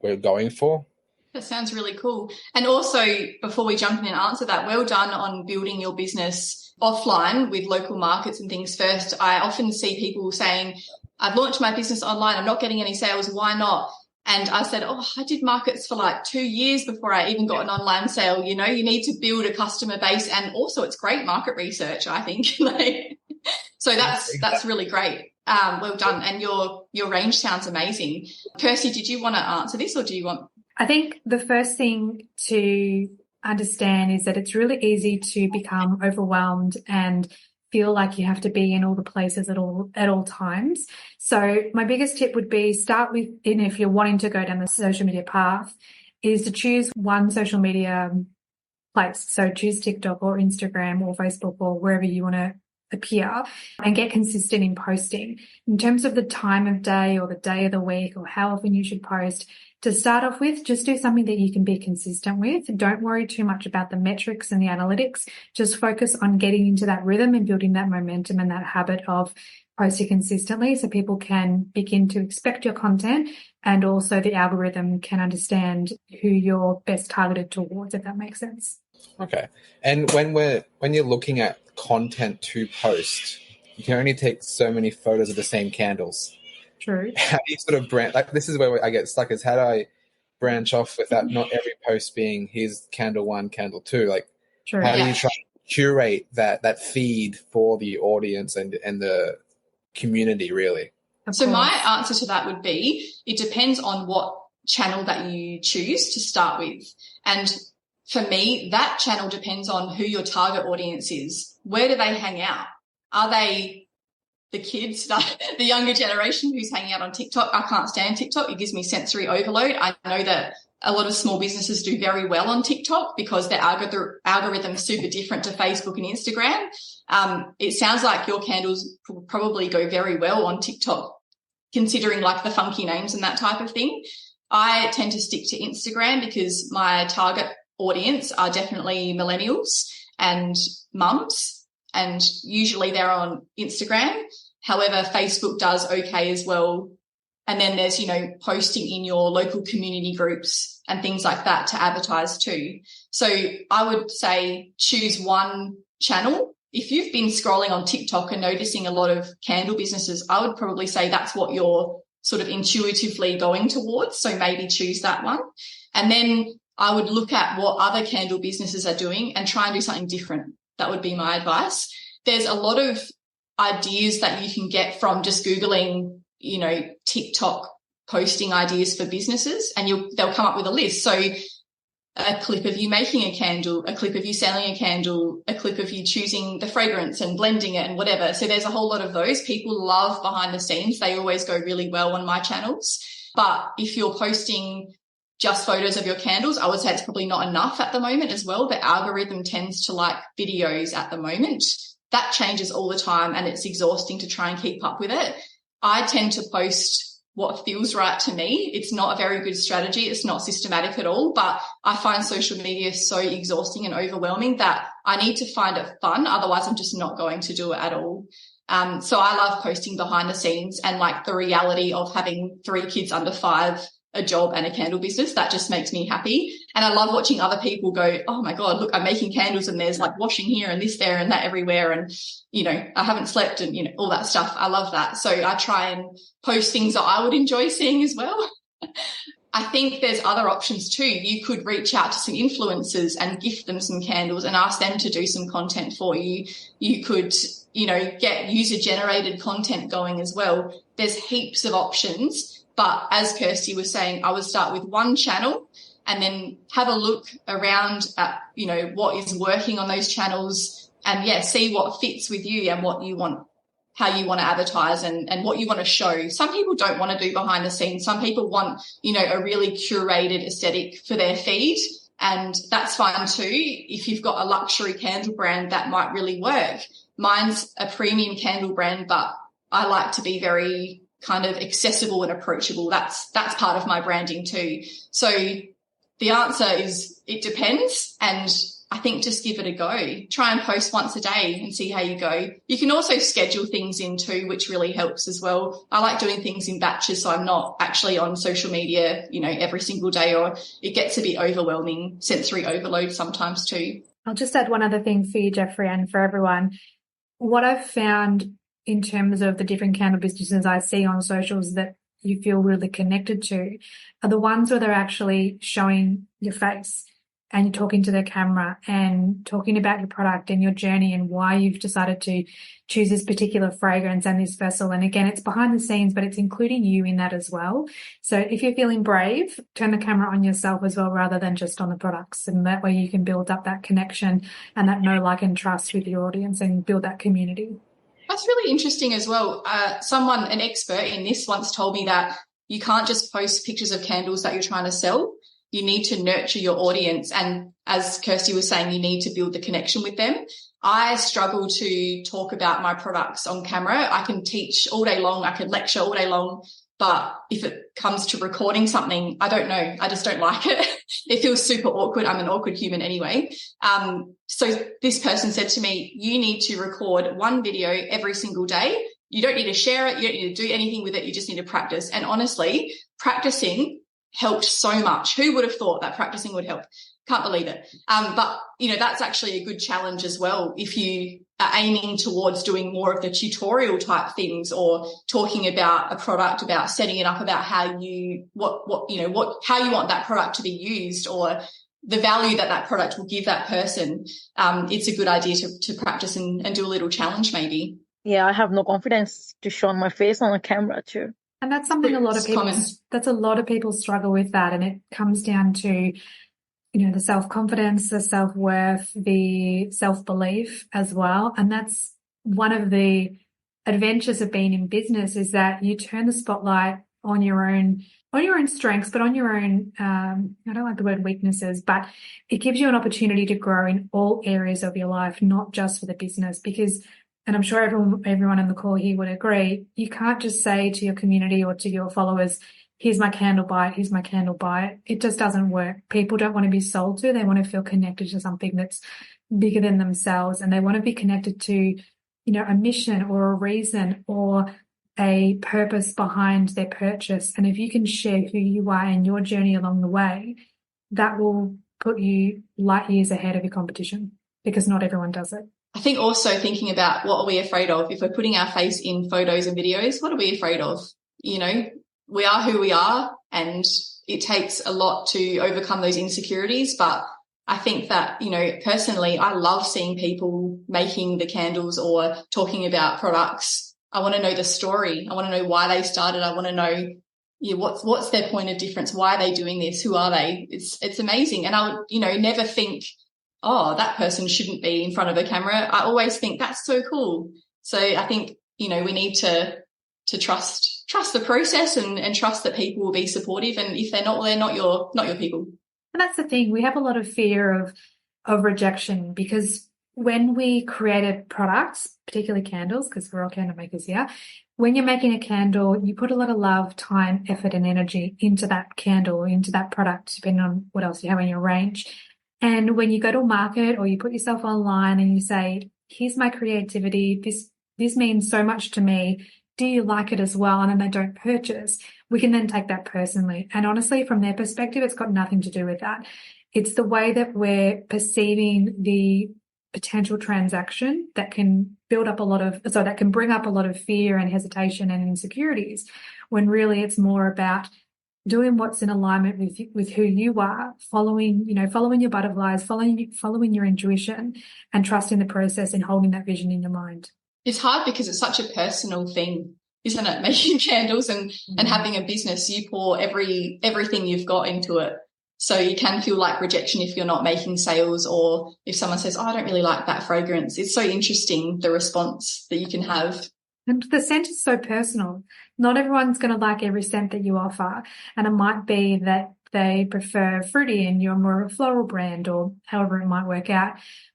we're going for. That sounds really cool. And also, before we jump in and answer that, well done on building your business offline with local markets and things first. I often see people saying, I've launched my business online, I'm not getting any sales, why not? And I said, I did markets for 2 years before I even got an online sale. You need to build a customer base, and also it's great market research, I think. So that's really great. Well done. And your range sounds amazing. Percy, did you want to answer this, or do you want? I think the first thing to understand is that it's really easy to become overwhelmed and feel like you have to be in all the places at all times. So my biggest tip would be start with, and if you're wanting to go down the social media path, is to choose one social media place. So choose TikTok or Instagram or Facebook or wherever you want to appear, and get consistent in posting. In terms of the time of day or the day of the week or how often you should post, to start off with, just do something that you can be consistent with. Don't worry too much about the metrics and the analytics. Just focus on getting into that rhythm and building that momentum and that habit of posting consistently, so people can begin to expect your content, and also the algorithm can understand who you're best targeted towards, if that makes sense. Okay. And when you're looking at content to post, you can only take so many photos of the same candles. True. How do you sort of brand? This is where I get stuck, is how do I branch off without not every post being here's candle 1, candle 2? True. How do you try to curate that feed for the audience and the community, really? So my answer to that would be, it depends on what channel that you choose to start with. And for me, that channel depends on who your target audience is. Where do they hang out? Are they the kids, the younger generation who's hanging out on TikTok? I can't stand TikTok. It gives me sensory overload. I know that a lot of small businesses do very well on TikTok because their algorithm is super different to Facebook and Instagram. It sounds like your candles probably go very well on TikTok, considering the funky names and that type of thing. I tend to stick to Instagram because my target audience are definitely millennials and mums, and usually they're on Instagram. However, Facebook does okay as well. And then there's, posting in your local community groups and things like that to advertise too. So I would say choose one channel. If you've been scrolling on TikTok and noticing a lot of candle businesses, I would probably say that's what you're sort of intuitively going towards. So maybe choose that one. And then I would look at what other candle businesses are doing and try and do something different. That would be my advice. There's a lot of ideas that you can get from just Googling, TikTok posting ideas for businesses, and they'll come up with a list. So a clip of you making a candle, a clip of you selling a candle, a clip of you choosing the fragrance and blending it and whatever. So there's a whole lot of those. People love behind the scenes. They always go really well on my channels. But if you're posting just photos of your candles, I would say it's probably not enough at the moment as well. The algorithm tends to like videos at the moment. That changes all the time, and it's exhausting to try and keep up with it. I tend to post what feels right to me. It's not a very good strategy. It's not systematic at all, but I find social media so exhausting and overwhelming that I need to find it fun. Otherwise, I'm just not going to do it at all. So I love posting behind the scenes and like the reality of having 3 kids under 5, a job and a candle business. That just makes me happy. And I love watching other people go, oh my God, look, I'm making candles and there's like washing here and this there and that everywhere. And, you know, I haven't slept and, you know, all that stuff. I love that. So I try and post things that I would enjoy seeing as well. I think there's other options too. You could reach out to some influencers and gift them some candles and ask them to do some content for you. You could, you know, get user generated content going as well. There's heaps of options. But as Kirsty was saying, I would start with one channel and then have a look around at, you know, what is working on those channels and, yeah, see what fits with you and what you want, how you want to advertise and what you want to show. Some people don't want to do behind the scenes. Some people want, you know, a really curated aesthetic for their feed, and that's fine too. If you've got a luxury candle brand, that might really work. Mine's a premium candle brand, but I like to be very kind of accessible and approachable. That's part of my branding too. So the answer is it depends, and I think just give it a go. Try and post once a day and see how you go. You can also schedule things in too, which really helps as well. I like doing things in batches, so I'm not actually on social media, you know, every single day, or it gets a bit overwhelming, sensory overload sometimes too. I'll just add one other thing for you, Jeffrey, and for everyone. What I've found in terms of the different candle businesses I see on socials that you feel really connected to are the ones where they're actually showing your face and you're talking to the camera and talking about your product and your journey and why you've decided to choose this particular fragrance and this vessel. And again, it's behind the scenes, but it's including you in that as well. So if you're feeling brave, turn the camera on yourself as well, rather than just on the products. And that way you can build up that connection and that know, like, and trust with your audience and build that community. That's really interesting as well. An expert in this once told me that you can't just post pictures of candles that you're trying to sell. You need to nurture your audience. And as Kirsty was saying, you need to build the connection with them. I struggle to talk about my products on camera. I can teach all day long. I can lecture all day long. But if it comes to recording something, I don't know. I just don't like it. It feels super awkward. I'm an awkward human anyway. So this person said to me, you need to record one video every single day. You don't need to share it. You don't need to do anything with it. You just need to practice. And honestly, practicing helped so much. Who would have thought that practicing would help? Can't believe it. But, you know, that's actually a good challenge as well. If you are aiming towards doing more of the tutorial type things or talking about a product, about setting it up, about how you, how you want that product to be used or the value that product will give that person, it's a good idea to practice and do a little challenge maybe. Yeah, I have no confidence to show my face on a camera too. And that's something a lot of people struggle with that. And it comes down to, you know, the self-confidence, the self-worth, the self-belief as well. And that's one of the adventures of being in business, is that you turn the spotlight on your own strengths, but on your own, I don't like the word weaknesses, but it gives you an opportunity to grow in all areas of your life, not just for the business. Because, and I'm sure everyone on the call here would agree, you can't just say to your community or to your followers, here's my candle, buy it, here's my candle, buy it. It just doesn't work. People don't want to be sold to. They want to feel connected to something that's bigger than themselves, and they want to be connected to, you know, a mission or a reason or a purpose behind their purchase. And if you can share who you are and your journey along the way, that will put you light years ahead of your competition, because not everyone does it. I think also thinking about what are we afraid of? If we're putting our face in photos and videos, what are we afraid of? You know, we are who we are, and it takes a lot to overcome those insecurities. But I think that, you know, personally, I love seeing people making the candles or talking about products. I want to know the story. I want to know why they started. I want to know what's their point of difference? Why are they doing this? Who are they? It's amazing. And I would, never think, oh, that person shouldn't be in front of a camera. I always think that's so cool. So I think, we need to trust the process and trust that people will be supportive. And if they're not, well, they're not your people. And that's the thing. We have a lot of fear of rejection, because when we created products, particularly candles, because we're all candle makers here, when you're making a candle, you put a lot of love, time, effort, and energy into that candle, into that product, depending on what else you have in your range. And when you go to market or you put yourself online and you say, here's my creativity, this means so much to me, do you like it as well? And then they don't purchase, we can then take that personally. And honestly, from their perspective, it's got nothing to do with that. It's the way that we're perceiving the potential transaction that can bring up a lot of fear and hesitation and insecurities, when really it's more about doing what's in alignment with who you are, following your butterflies, following your intuition, and trusting the process and holding that vision in your mind. It's hard because it's such a personal thing, isn't it? Making candles and having a business, you pour everything you've got into it. So you can feel like rejection if you're not making sales, or if someone says, oh, I don't really like that fragrance. It's so interesting, the response that you can have. And the scent is so personal. Not everyone's going to like every scent that you offer. And it might be that they prefer fruity and you're more of a floral brand, or however it might work out.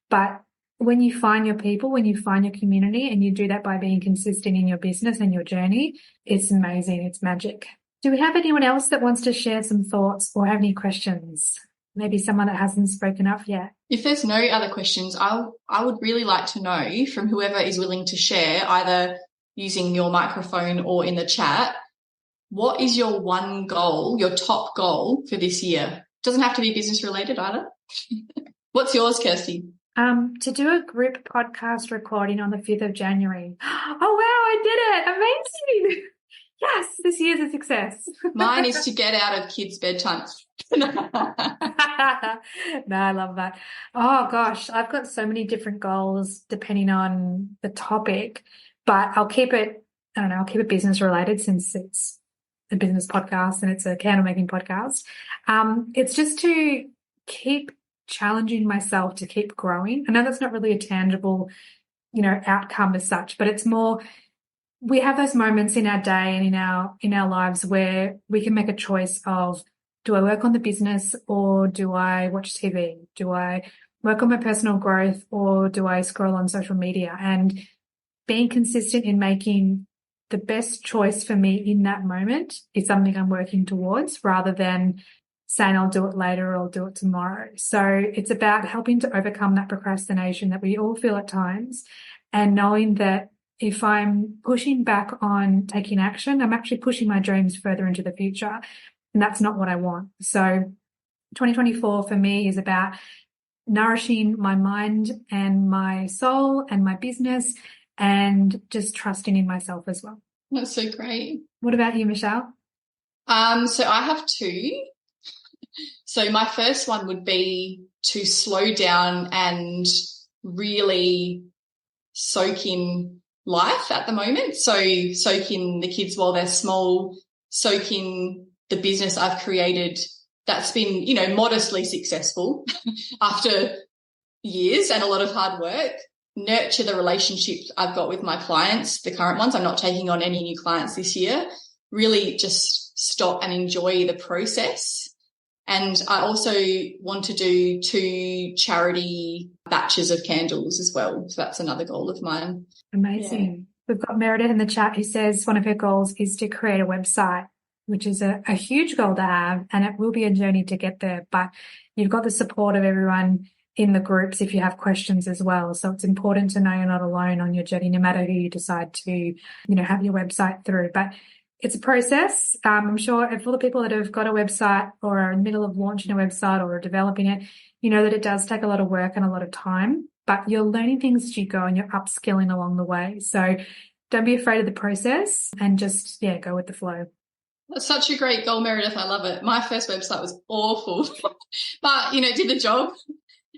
But when you find your people, when you find your community, and you do that by being consistent in your business and your journey, it's amazing. It's magic. Do we have anyone else that wants to share some thoughts or have any questions? Maybe someone that hasn't spoken up yet. If there's no other questions, I would really like to know from whoever is willing to share, either using your microphone or in the chat, what is your one goal, your top goal for this year? Doesn't have to be business related either. What's yours, Kirsty? To do a group podcast recording on the 5th of January. Oh, wow, I did it. Amazing. Yes, this year's a success. Mine is to get out of kids' bedtimes. No, I love that. Oh, gosh, I've got so many different goals depending on the topic, but I'll keep it business related, since it's a business podcast and it's a candle making podcast. It's just to keep challenging myself to keep growing. I know that's not really a tangible, outcome as such, but it's more, we have those moments in our day and in our lives where we can make a choice of, do I work on the business, or do I watch TV? Do I work on my personal growth, or do I scroll on social media? And being consistent in making the best choice for me in that moment is something I'm working towards, rather than saying I'll do it later or I'll do it tomorrow. So it's about helping to overcome that procrastination that we all feel at times, and knowing that if I'm pushing back on taking action, I'm actually pushing my dreams further into the future. And that's not what I want. So 2024 for me is about nourishing my mind and my soul and my business, and just trusting in myself as well. That's so great. What about you, Michelle? So I have two. So my first one would be to slow down and really soak in life at the moment. So soak in the kids while they're small, soak in the business I've created that's been, modestly successful after years and a lot of hard work. Nurture the relationships I've got with my clients, the current ones. I'm not taking on any new clients this year. Really just stop and enjoy the process. And I also want to do 2 charity batches of candles as well. So that's another goal of mine. Amazing. Yeah. We've got Meredith in the chat who says one of her goals is to create a website, which is a huge goal to have, and it will be a journey to get there. But you've got the support of everyone in the groups if you have questions as well. So it's important to know you're not alone on your journey, no matter who you decide to, have your website through. But it's a process. I'm sure if all the people that have got a website or are in the middle of launching a website or are developing it, you know that it does take a lot of work and a lot of time, but you're learning things as you go and you're upskilling along the way. So don't be afraid of the process and just, go with the flow. That's such a great goal, Meredith. I love it. My first website was awful, but, did the job.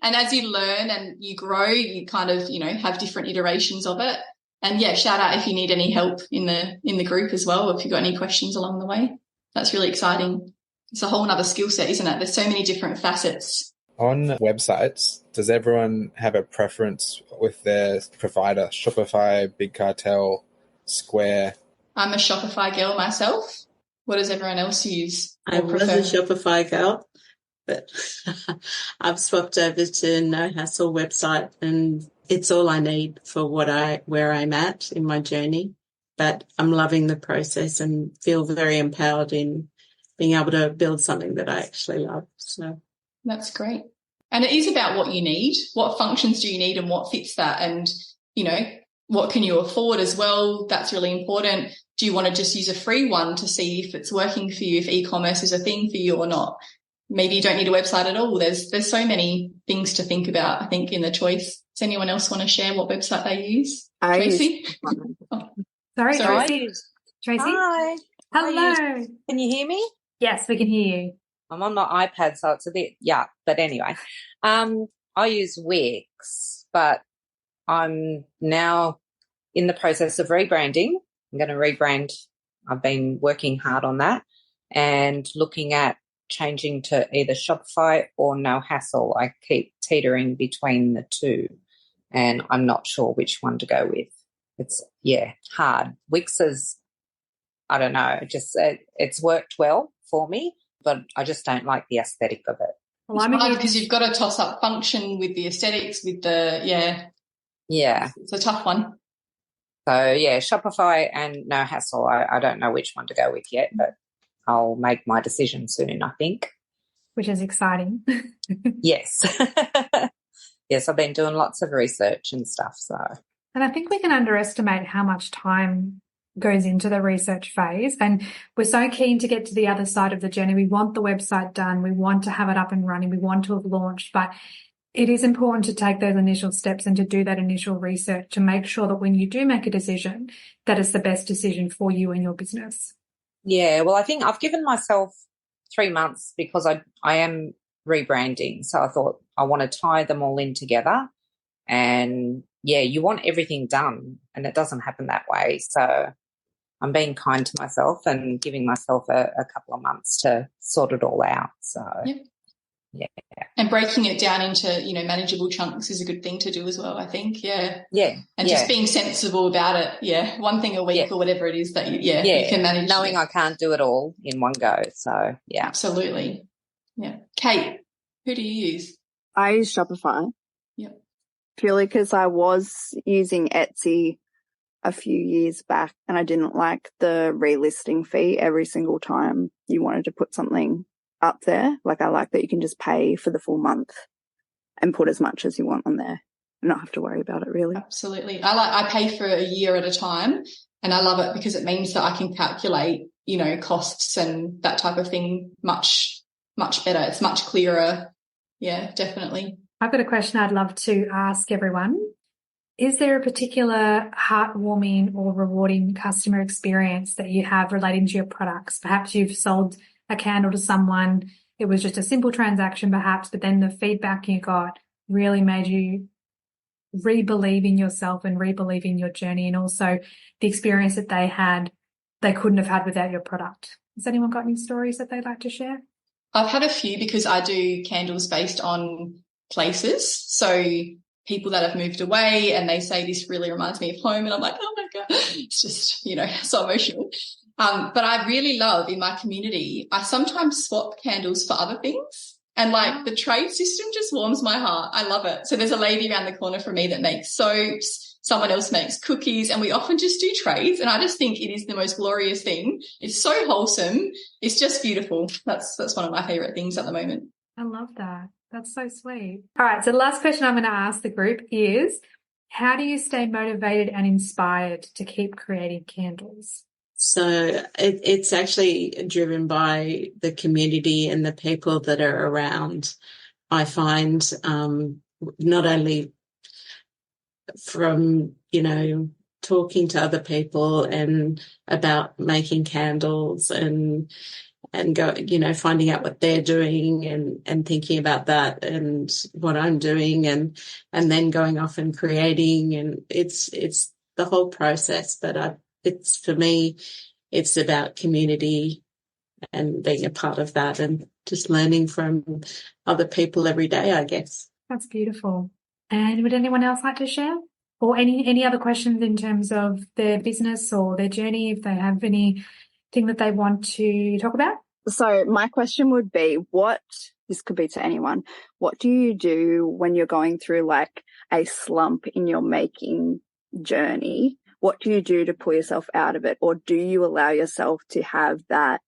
And as you learn and you grow, you kind of, have different iterations of it. And yeah, shout out if you need any help in the group as well, if you've got any questions along the way. That's really exciting. It's a whole other skill set, isn't it? There's so many different facets. On websites, does everyone have a preference with their provider? Shopify, Big Cartel, Square? I'm a Shopify girl myself. What does everyone else use or I prefer? was a Shopify girl, but I've swapped over to No Hassle website, and it's all I need for where I'm at in my journey. But I'm loving the process and feel very empowered in being able to build something that I actually love. So that's great. And it is about what you need. What functions do you need and what fits that? And, you know, what can you afford as well? That's really important. Do you want to just use a free one to see if it's working for you, if e-commerce is a thing for you or not? Maybe you don't need a website at all. There's so many things to think about, I think, in the choice. Does anyone else want to share what website they use? Tracy? Sorry, Tracy. Tracy? Hi. Hello. Can you hear me? Yes, we can hear you. I'm on my iPad, so it's a bit, but anyway. I use Wix, but I'm now in the process of rebranding. I'm going to rebrand. I've been working hard on that and looking at changing to either Shopify or No Hassle. I keep teetering between the two, and I'm not sure which one to go with. It's, hard. Wix is, I don't know, it's worked well for me, but I just don't like the aesthetic of it. Well, because you've got to toss up function with the aesthetics, with the, it's a tough one. So, Shopify and No Hassle. I don't know which one to go with yet, but I'll make my decision soon, I think. Which is exciting. Yes. Yes, I've been doing lots of research and stuff. So, and I think we can underestimate how much time goes into the research phase. And we're so keen to get to the other side of the journey. We want the website done. We want to have it up and running. We want to have launched. But it is important to take those initial steps and to do that initial research to make sure that when you do make a decision, that it's the best decision for you and your business. Yeah, well, I think I've given myself 3 months because I am rebranding. So I thought I want to tie them all in together. And, you want everything done, and it doesn't happen that way. So I'm being kind to myself and giving myself a couple of months to sort it all out. So, yeah. And breaking it down into, manageable chunks is a good thing to do as well, I think. Yeah. Yeah. And just being sensible about it. Yeah. One thing a week or whatever it is that you can manage. Knowing I can't do it all in one go. So, yeah. Absolutely. Yeah. Kate, who do you use? I use Shopify. Yeah. Purely because I was using Etsy a few years back and I didn't like the relisting fee every single time you wanted to put something up there. Like, I like that you can just pay for the full month and put as much as you want on there and not have to worry about it, really. Absolutely. I pay for a year at a time, and I love it because it means that I can calculate, costs and that type of thing much, much better. It's much clearer. Yeah, definitely. I've got a question I'd love to ask everyone. Is there a particular heartwarming or rewarding customer experience that you have relating to your products? Perhaps you've sold a candle to someone. It was just a simple transaction perhaps, but then the feedback you got really made you re-believe in yourself and re-believe in your journey, and also the experience that they couldn't have had without your product. Has anyone got any stories that they'd like to share? I've had a few because I do candles based on places. So people that have moved away and they say this really reminds me of home, and I'm like, oh my God, it's just, so emotional. But I really love in my community, I sometimes swap candles for other things, and like the trade system just warms my heart. I love it. So there's a lady around the corner from me that makes soaps. Someone else makes cookies, and we often just do trades. And I just think it is the most glorious thing. It's so wholesome. It's just beautiful. That's one of my favorite things at the moment. I love that. That's so sweet. All right. So the last question I'm going to ask the group is, how do you stay motivated and inspired to keep creating candles? So it's actually driven by the community and the people that are around. I find not only from, talking to other people and about making candles and go, finding out what they're doing and thinking about that and what I'm doing and then going off and creating. And it's the whole process. But it's for me, it's about community and being a part of that and just learning from other people every day, I guess. That's beautiful. And would anyone else like to share? Or any other questions in terms of their business or their journey, if they have anything that they want to talk about? So my question would be, this could be to anyone, what do you do when you're going through like a slump in your making journey? What do you do to pull yourself out of it? Or do you allow yourself to have that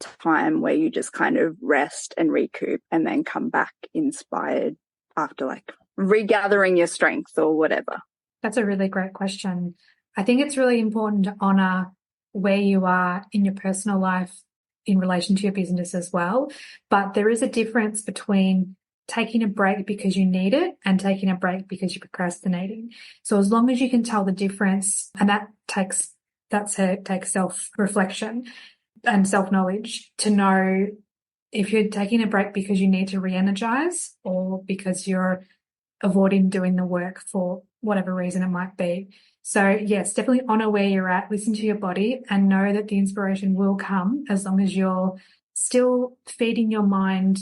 time where you just kind of rest and recoup and then come back inspired after like regathering your strength or whatever? That's a really great question. I think it's really important to honor where you are in your personal life in relation to your business as well. But there is a difference between taking a break because you need it and taking a break because you're procrastinating. So as long as you can tell the difference, and that takes self-reflection and self-knowledge to know if you're taking a break because you need to re-energize or because you're avoiding doing the work for whatever reason it might be. So yes, definitely honor where you're at, listen to your body and know that the inspiration will come as long as you're still feeding your mind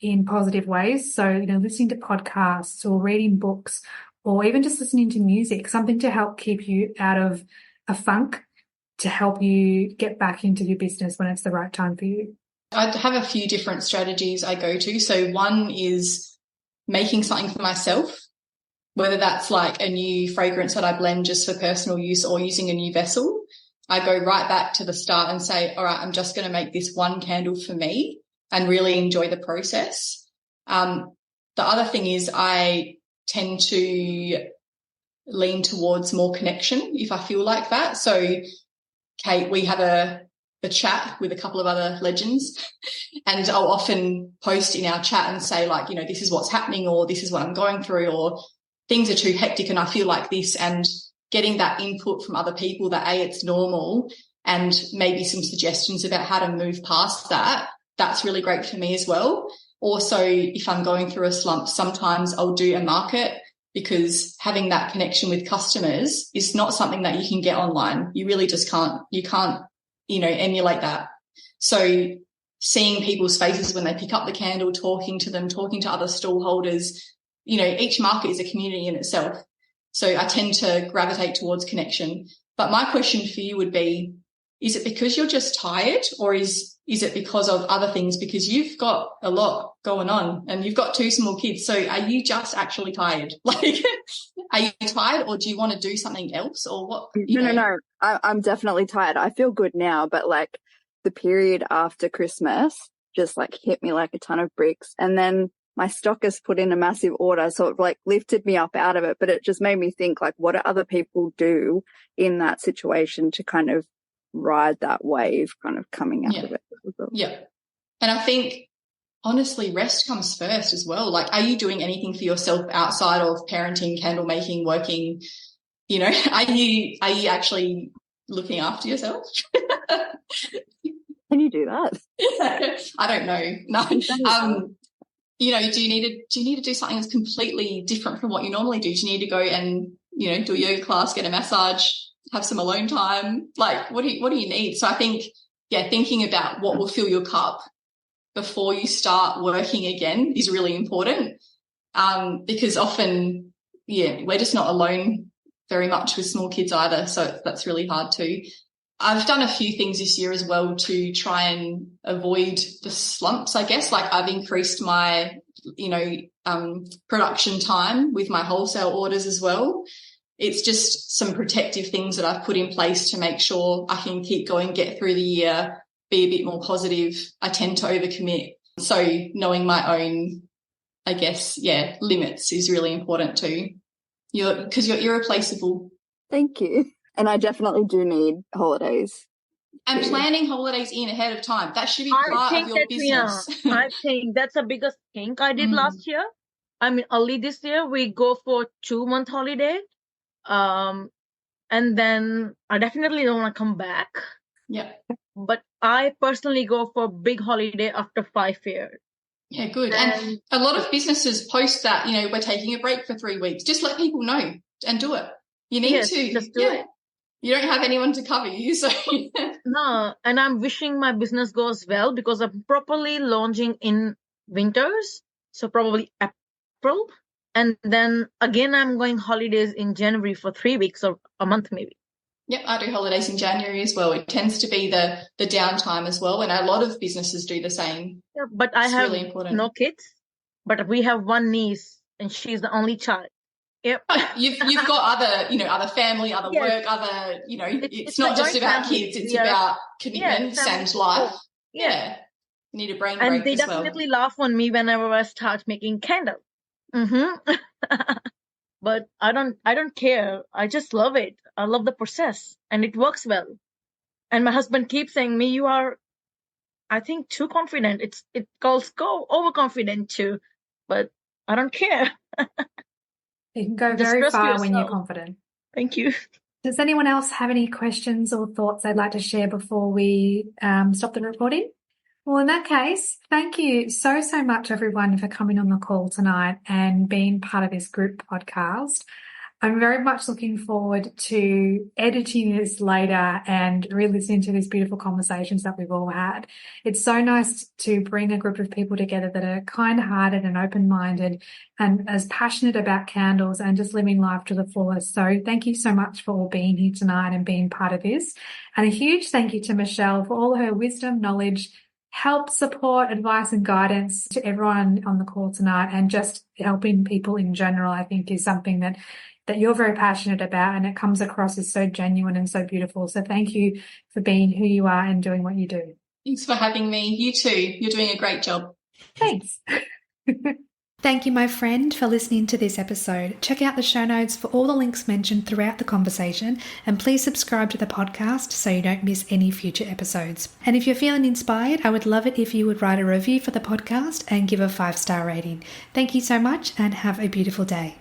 in positive ways. So, listening to podcasts or reading books or even just listening to music, something to help keep you out of a funk, to help you get back into your business when it's the right time for you. I have a few different strategies I go to. So one is making something for myself, whether that's like a new fragrance that I blend just for personal use or using a new vessel. I go right back to the start and say, all right, I'm just going to make this one candle for me and really enjoy the process. The other thing is I tend to lean towards more connection if I feel like that. So, Kate, we have a chat with a couple of other legends and I'll often post in our chat and say like, this is what's happening or this is what I'm going through or things are too hectic and I feel like this, and getting that input from other people that it's normal and maybe some suggestions about how to move past that. That's really great for me as well. Also, if I'm going through a slump, sometimes I'll do a market because having that connection with customers is not something that you can get online. You really just can't. You can't, emulate that. So seeing people's faces when they pick up the candle, talking to them, talking to other stall holders, each market is a community in itself. So I tend to gravitate towards connection. But my question for you would be, is it because you're just tired or is it because of other things? Because you've got a lot going on and you've got 2 small kids. So are you just actually tired? Like, are you tired or do you want to do something else or what? No. I'm definitely tired. I feel good now, but like the period after Christmas just like hit me like a ton of bricks. And then my stockist put in a massive order. So it like lifted me up out of it, but it just made me think like, what do other people do in that situation to kind of ride that wave kind of coming out of it? Yeah. And I think honestly, rest comes first as well. Like, are you doing anything for yourself outside of parenting, candle making, working? Are you actually looking after yourself? Can you do that? I don't know. No. Do you need to do something that's completely different from what you normally do? Do you need to go and, do a yoga class, get a massage, have some alone time? Like, what do you need? So I think, thinking about what will fill your cup before you start working again is really important. Because often, we're just not alone very much with small kids either. So that's really hard too. I've done a few things this year as well to try and avoid the slumps, I guess. Like I've increased my, production time with my wholesale orders as well. It's just some protective things that I've put in place to make sure I can keep going, get through the year, be a bit more positive. I tend to overcommit. So knowing my own, I guess, limits is really important too. Because you're irreplaceable. Thank you. And I definitely do need holidays. And planning holidays in ahead of time. That should be part of your business. I think that's the biggest thing I did last year. I mean, early this year, we go for 2-month holiday. And then I definitely don't want to come back. Yeah. But I personally go for big holiday after 5 years. Yeah, good. And a lot of businesses post that, we're taking a break for 3 weeks. Just let people know and do it. You need Yes, to. just do it. You don't have anyone to cover you, so. No, and I'm wishing my business goes well because I'm properly launching in winters, so probably April. And then again, I'm going holidays in January for 3 weeks or a month maybe. Yep, I do holidays in January as well. It tends to be the downtime as well, and a lot of businesses do the same. Yeah, but I It's have really important. no kids, but we have one niece and she's the only child. Yep. But you've got other family, other Yes. work, other, it's a not just joint about family. kids, it's We are- about commitments family and life. support. Yeah. You need a brain And break they as well. definitely laugh on me whenever I start making candles. But I don't care. I just love it. I love the process and it works well. And my husband keeps saying me, you are, I think, too confident. It calls go overconfident too, but I don't care. You can go Just very trust far when you're yourself. confident. Thank you. Does anyone else have any questions or thoughts they'd like to share before we stop the recording? Well, in that case, thank you so much, everyone, for coming on the call tonight and being part of this group podcast. I'm very much looking forward to editing this later and re-listening to these beautiful conversations that we've all had. It's so nice to bring a group of people together that are kind-hearted and open-minded and as passionate about candles and just living life to the fullest. So thank you so much for all being here tonight and being part of this. And a huge thank you to Michelle for all her wisdom, knowledge, help, support, advice and guidance to everyone on the call tonight, and just helping people in general, I think, is something that you're very passionate about, and it comes across as so genuine and so beautiful. So thank you for being who you are and doing what you do. Thanks for having me. You too. You're doing a great job. Thanks. Thank you, my friend, for listening to this episode. Check out the show notes for all the links mentioned throughout the conversation, and please subscribe to the podcast so you don't miss any future episodes. And if you're feeling inspired, I would love it if you would write a review for the podcast and give a 5-star rating. Thank you so much and have a beautiful day.